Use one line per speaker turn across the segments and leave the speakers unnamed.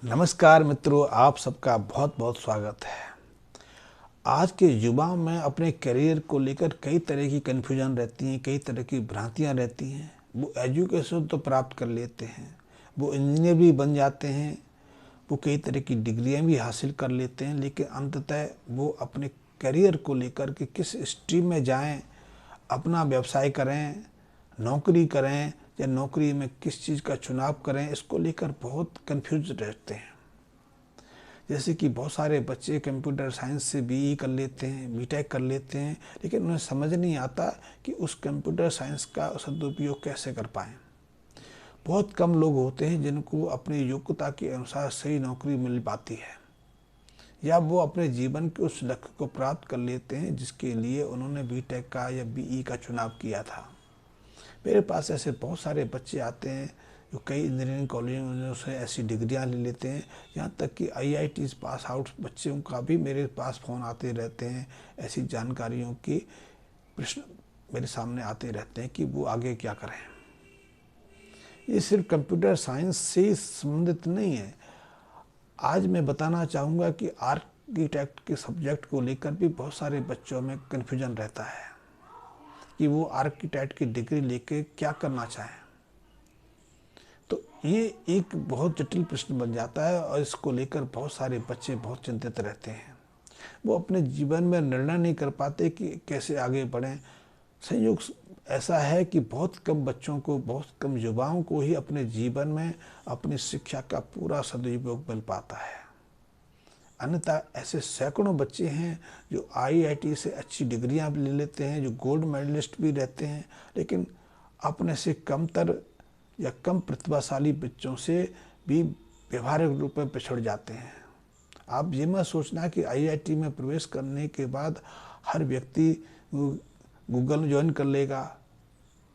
नमस्कार मित्रों, आप सबका बहुत बहुत स्वागत है। आज के युवाओं में अपने करियर को लेकर कई तरह की कन्फ्यूजन रहती हैं, कई तरह की भ्रांतियां रहती हैं। वो एजुकेशन तो प्राप्त कर लेते हैं, वो इंजीनियर भी बन जाते हैं, वो कई तरह की डिग्रियां भी हासिल कर लेते हैं, लेकिन अंततः वो अपने करियर को लेकर के किस स्ट्रीम में जाएं, अपना व्यवसाय करें, नौकरी करें या नौकरी में किस चीज़ का चुनाव करें, इसको लेकर बहुत कंफ्यूज रहते हैं। जैसे कि बहुत सारे बच्चे कंप्यूटर साइंस से बीई कर लेते हैं, बीटेक कर लेते हैं, लेकिन उन्हें समझ नहीं आता कि उस कंप्यूटर साइंस का सदुपयोग कैसे कर पाएँ। बहुत कम लोग होते हैं जिनको अपनी योग्यता के अनुसार सही नौकरी मिल पाती है, या वो अपने जीवन के उस लक्ष्य को प्राप्त कर लेते हैं जिसके लिए उन्होंने बीटेक का या बीई का चुनाव किया था। मेरे पास ऐसे बहुत सारे बच्चे आते हैं जो कई इंजीनियरिंग कॉलेजों से ऐसी डिग्रियां ले लेते हैं। यहाँ तक कि आईआईटीज पास आउट बच्चों का भी मेरे पास फ़ोन आते रहते हैं। ऐसी जानकारियों की प्रश्न मेरे सामने आते रहते हैं कि वो आगे क्या करें। ये सिर्फ कंप्यूटर साइंस से संबंधित नहीं है। आज मैं बताना चाहूँगा कि आर्किटेक्ट के सब्जेक्ट को लेकर भी बहुत सारे बच्चों में कन्फ्यूजन रहता है कि वो आर्किटेक्ट की डिग्री लेके क्या करना चाहें। तो ये एक बहुत जटिल प्रश्न बन जाता है और इसको लेकर बहुत सारे बच्चे बहुत चिंतित रहते हैं। वो अपने जीवन में निर्णय नहीं कर पाते कि कैसे आगे बढ़ें। संयोग ऐसा है कि बहुत कम बच्चों को, बहुत कम युवाओं को ही अपने जीवन में अपनी शिक्षा का पूरा सदुपयोग मिल पाता है। अन्यथा ऐसे सैकड़ों बच्चे हैं जो आईआईटी से अच्छी डिग्रियां भी ले लेते हैं, जो गोल्ड मेडलिस्ट भी रहते हैं, लेकिन अपने से कमतर या कम प्रतिभाशाली बच्चों से भी व्यवहारिक रूप में पिछड़ जाते हैं। आप ये मत सोचना कि आईआईटी में प्रवेश करने के बाद हर व्यक्ति गूगल ज्वाइन कर लेगा,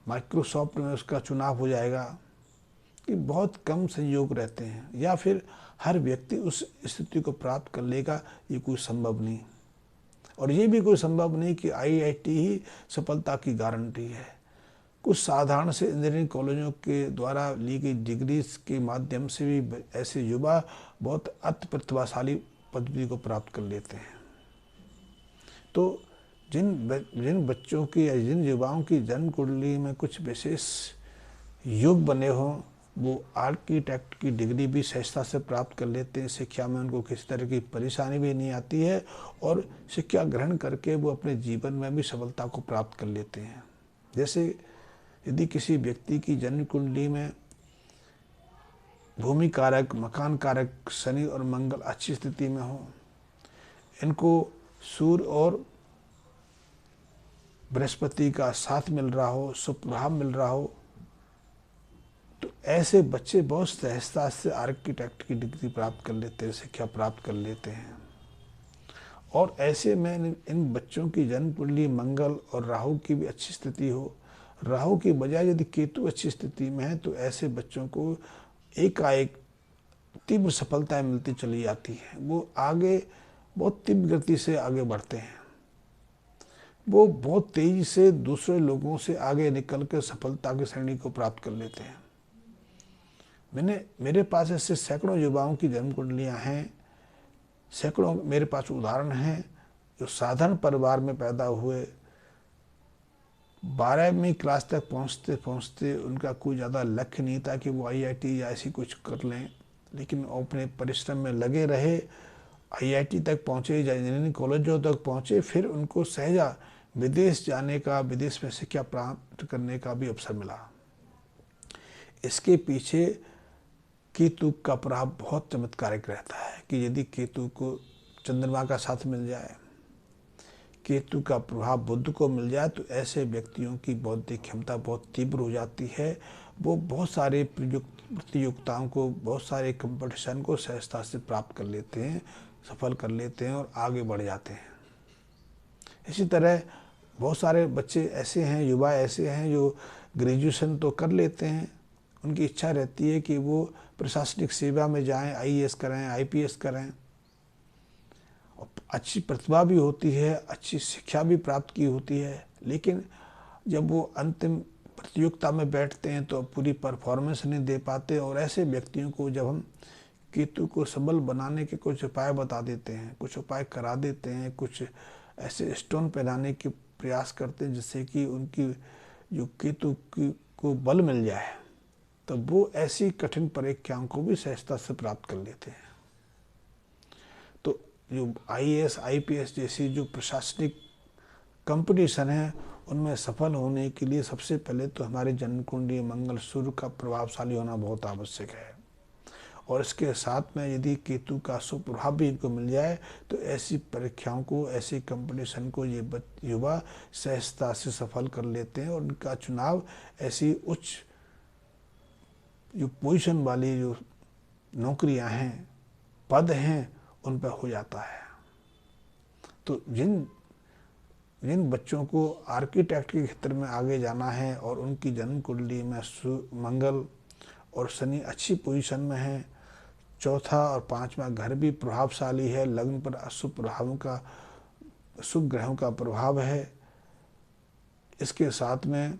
माइक्रोसॉफ्ट में उसका चुनाव हो जाएगा। कि बहुत कम संयोग रहते हैं, या फिर हर व्यक्ति उस स्थिति को प्राप्त कर लेगा, ये कोई संभव नहीं। और ये भी कोई संभव नहीं कि आईआईटी ही सफलता की गारंटी है। कुछ साधारण से इंजीनियरिंग कॉलेजों के द्वारा ली गई डिग्री के माध्यम से भी ऐसे युवा बहुत अति प्रतिभाशाली पदवी को प्राप्त कर लेते हैं। तो जिन बच्चों की या जिन युवाओं की जन्म कुंडली में कुछ विशेष योग बने हों, वो आर्किटेक्ट की डिग्री भी सहजता से प्राप्त कर लेते हैं। शिक्षा में उनको किसी तरह की परेशानी भी नहीं आती है और शिक्षा ग्रहण करके वो अपने जीवन में भी सफलता को प्राप्त कर लेते हैं। जैसे यदि किसी व्यक्ति की जन्म कुंडली में भूमि कारक, मकान कारक शनि और मंगल अच्छी स्थिति में हो, इनको सूर्य और बृहस्पति का साथ मिल रहा हो, सुप्रभाव मिल रहा हो, तो ऐसे बच्चे बहुत सहजता से आर्किटेक्ट की डिग्री प्राप्त कर लेते हैं, शिक्षा प्राप्त कर लेते हैं। और ऐसे में इन बच्चों की जन्म कुंडली मंगल और राहु की भी अच्छी स्थिति हो, राहु की बजाय यदि केतु अच्छी स्थिति में है, तो ऐसे बच्चों को एकाएक तीव्र सफलताएं मिलती चली जाती हैं। वो आगे बहुत तीव्र गति से आगे बढ़ते हैं। वो बहुत तेजी से दूसरे लोगों से आगे निकल कर सफलता की श्रेणी को प्राप्त कर लेते हैं। मेरे पास ऐसे सैकड़ों युवाओं की जन्म कुंडलियाँ हैं, सैकड़ों मेरे पास उदाहरण हैं जो साधारण परिवार में पैदा हुए, 12वीं क्लास तक पहुँचते पहुँचते उनका कोई ज़्यादा लक्ष्य नहीं था कि वो आईआईटी या ऐसी कुछ कर लें, लेकिन अपने परिश्रम में लगे रहे, आईआईटी तक पहुँचे या इंजीनियरिंग कॉलेजों तक पहुँचे। फिर उनको सहजा विदेश जाने का, विदेश में शिक्षा प्राप्त करने का भी अवसर मिला। इसके पीछे केतु का प्रभाव बहुत चमत्कारिक रहता है कि यदि केतु को चंद्रमा का साथ मिल जाए, केतु का प्रभाव बुध को मिल जाए, तो ऐसे व्यक्तियों की बौद्धिक क्षमता बहुत तीव्र हो जाती है। वो बहुत सारे प्रतियोगिताओं को, बहुत सारे कंपटीशन को सहजता से प्राप्त कर लेते हैं, सफल कर लेते हैं और आगे बढ़ जाते हैं। इसी तरह बहुत सारे बच्चे ऐसे हैं, युवा ऐसे हैं जो ग्रेजुएशन तो कर लेते हैं, उनकी इच्छा रहती है कि वो प्रशासनिक सेवा में जाएं, आईएएस करें, आईपीएस करें, और अच्छी प्रतिभा भी होती है, अच्छी शिक्षा भी प्राप्त की होती है, लेकिन जब वो अंतिम प्रतियोगिता में बैठते हैं तो पूरी परफॉर्मेंस नहीं दे पाते। और ऐसे व्यक्तियों को जब हम केतु को सबल बनाने के कुछ उपाय बता देते हैं, कुछ उपाय करा देते हैं, कुछ ऐसे स्टोन पहनाने के प्रयास करते हैं जिससे कि उनकी जो केतु की को बल मिल जाए, तो वो ऐसी कठिन परीक्षाओं को भी सहजता से प्राप्त कर लेते हैं। तो जो आईएएस आईपीएस जैसी जो प्रशासनिक कंपटीशन है, उनमें सफल होने के लिए सबसे पहले तो हमारे जन्म कुंडली मंगल सूर्य का प्रभावशाली होना बहुत आवश्यक है। और इसके साथ में यदि केतु का सुप्रभाव भी इनको मिल जाए तो ऐसी परीक्षाओं को, ऐसे कंपटीशन को ये युवा सहजता से सफल कर लेते हैं और उनका चुनाव ऐसी उच्च जो पोजीशन वाली जो नौकरियां हैं, पद हैं, उन पर हो जाता है। तो जिन बच्चों को आर्किटेक्ट के क्षेत्र में आगे जाना है और उनकी जन्म कुंडली में मंगल और शनि अच्छी पोजीशन में है, चौथा और पांचवा घर भी प्रभावशाली है, लग्न पर शुभ ग्रहों का प्रभाव है, इसके साथ में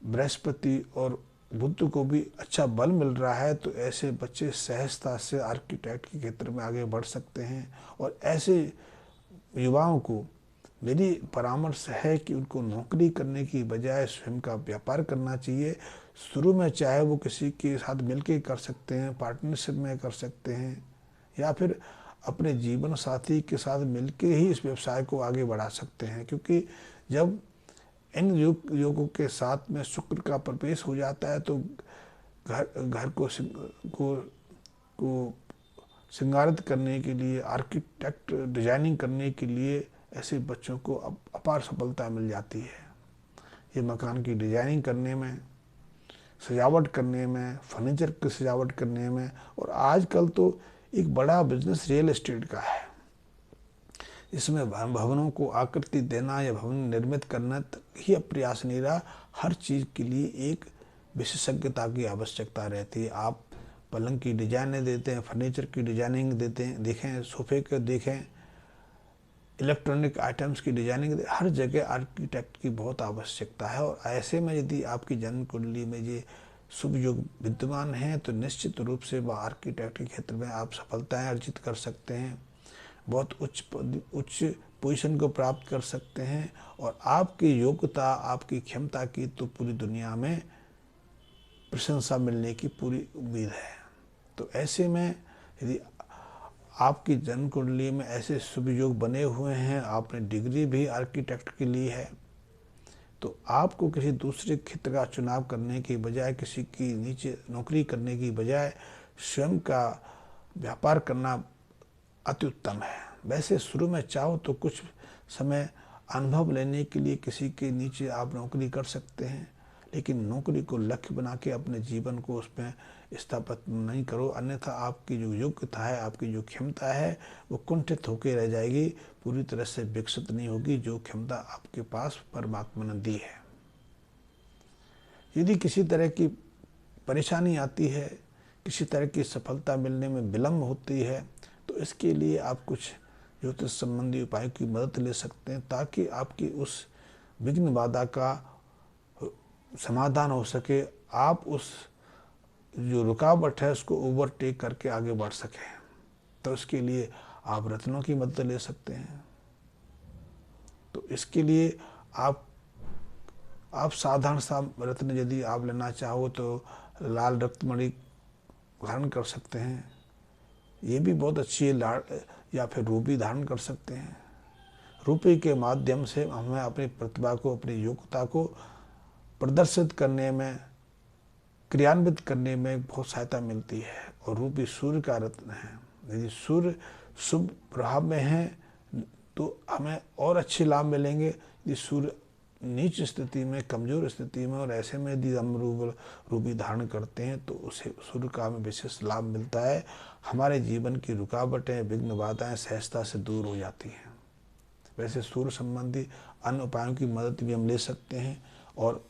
बृहस्पति और बुध को भी अच्छा बल मिल रहा है, तो ऐसे बच्चे सहजता से आर्किटेक्ट के क्षेत्र में आगे बढ़ सकते हैं। और ऐसे युवाओं को मेरी परामर्श है कि उनको नौकरी करने की बजाय स्वयं का व्यापार करना चाहिए। शुरू में चाहे वो किसी के साथ मिलकर कर सकते हैं, पार्टनरशिप में कर सकते हैं, या फिर अपने जीवन साथी के साथ मिलकर ही इस व्यवसाय को आगे बढ़ा सकते हैं। क्योंकि जब इन योगों के साथ में शुक्र का प्रवेश हो जाता है तो घर को श्रृंगारित करने के लिए, आर्किटेक्ट डिजाइनिंग करने के लिए ऐसे बच्चों को अपार सफलता मिल जाती है। ये मकान की डिजाइनिंग करने में, सजावट करने में, फर्नीचर की सजावट करने में, और आजकल तो एक बड़ा बिजनेस रियल एस्टेट का है, इसमें भवनों को आकृति देना या भवन निर्मित करना तक ही प्रयास नहीं रहा। हर चीज़ के लिए एक विशेषज्ञता की आवश्यकता रहती है। आप पलंग की डिजाइनें देते हैं, फर्नीचर की डिजाइनिंग देते हैं, देखें सोफे के, देखें इलेक्ट्रॉनिक आइटम्स की डिजाइनिंग, हर जगह आर्किटेक्ट की बहुत आवश्यकता है। और ऐसे में यदि आपकी जन्म कुंडली में ये शुभ योग विद्यमान है तो निश्चित रूप से वह आर्किटेक्ट के क्षेत्र में आप सफलताएं अर्जित कर सकते हैं, बहुत उच्च पोजीशन को प्राप्त कर सकते हैं, और आपकी योग्यता, आपकी क्षमता की तो पूरी दुनिया में प्रशंसा मिलने की पूरी उम्मीद है। तो ऐसे में यदि आपकी जन्म कुंडली में ऐसे शुभ योग बने हुए हैं, आपने डिग्री भी आर्किटेक्ट की ली है, तो आपको किसी दूसरे क्षेत्र का चुनाव करने की बजाय, किसी की नीचे नौकरी करने की बजाय स्वयं का व्यापार करना अति उत्तम है। वैसे शुरू में चाहो तो कुछ समय अनुभव लेने के लिए किसी के नीचे आप नौकरी कर सकते हैं, लेकिन नौकरी को लक्ष्य बना के अपने जीवन को उसमें स्थापित नहीं करो, अन्यथा आपकी जो योग्यता है, आपकी जो क्षमता है, वो कुंठित होकर रह जाएगी, पूरी तरह से विकसित नहीं होगी जो क्षमता आपके पास परमात्मा ने दी है। यदि किसी तरह की परेशानी आती है, किसी तरह की सफलता मिलने में विलम्ब होती है, तो इसके लिए आप कुछ ज्योतिष संबंधी उपायों की मदद ले सकते हैं, ताकि आपकी उस विघ्न बाधा का समाधान हो सके, आप उस जो रुकावट है उसको ओवरटेक करके आगे बढ़ सकें। तो इसके लिए आप रत्नों की मदद ले सकते हैं। तो इसके लिए आप साधारण सा रत्न यदि आप लेना चाहो तो लाल रत्नमणि धारण कर सकते हैं, ये भी बहुत अच्छी है, या फिर रूपी धारण कर सकते हैं। रूपी के माध्यम से हमें अपनी प्रतिभा को, अपनी योग्यता को प्रदर्शित करने में, क्रियान्वित करने में बहुत सहायता मिलती है। और रूपी सूर्य का रत्न है, यदि सूर्य शुभ प्रभाव में है तो हमें और अच्छे लाभ मिलेंगे। यदि सूर्य नीच स्थिति में, कमजोर स्थिति में, और ऐसे में यदि हम रूपी धारण करते हैं तो उसे सूर्य का हमें विशेष लाभ मिलता है। हमारे जीवन की रुकावटें, विघ्न बाधाएं सहजता से दूर हो जाती हैं। वैसे सूर्य संबंधी अन्य उपायों की मदद भी हम ले सकते हैं। और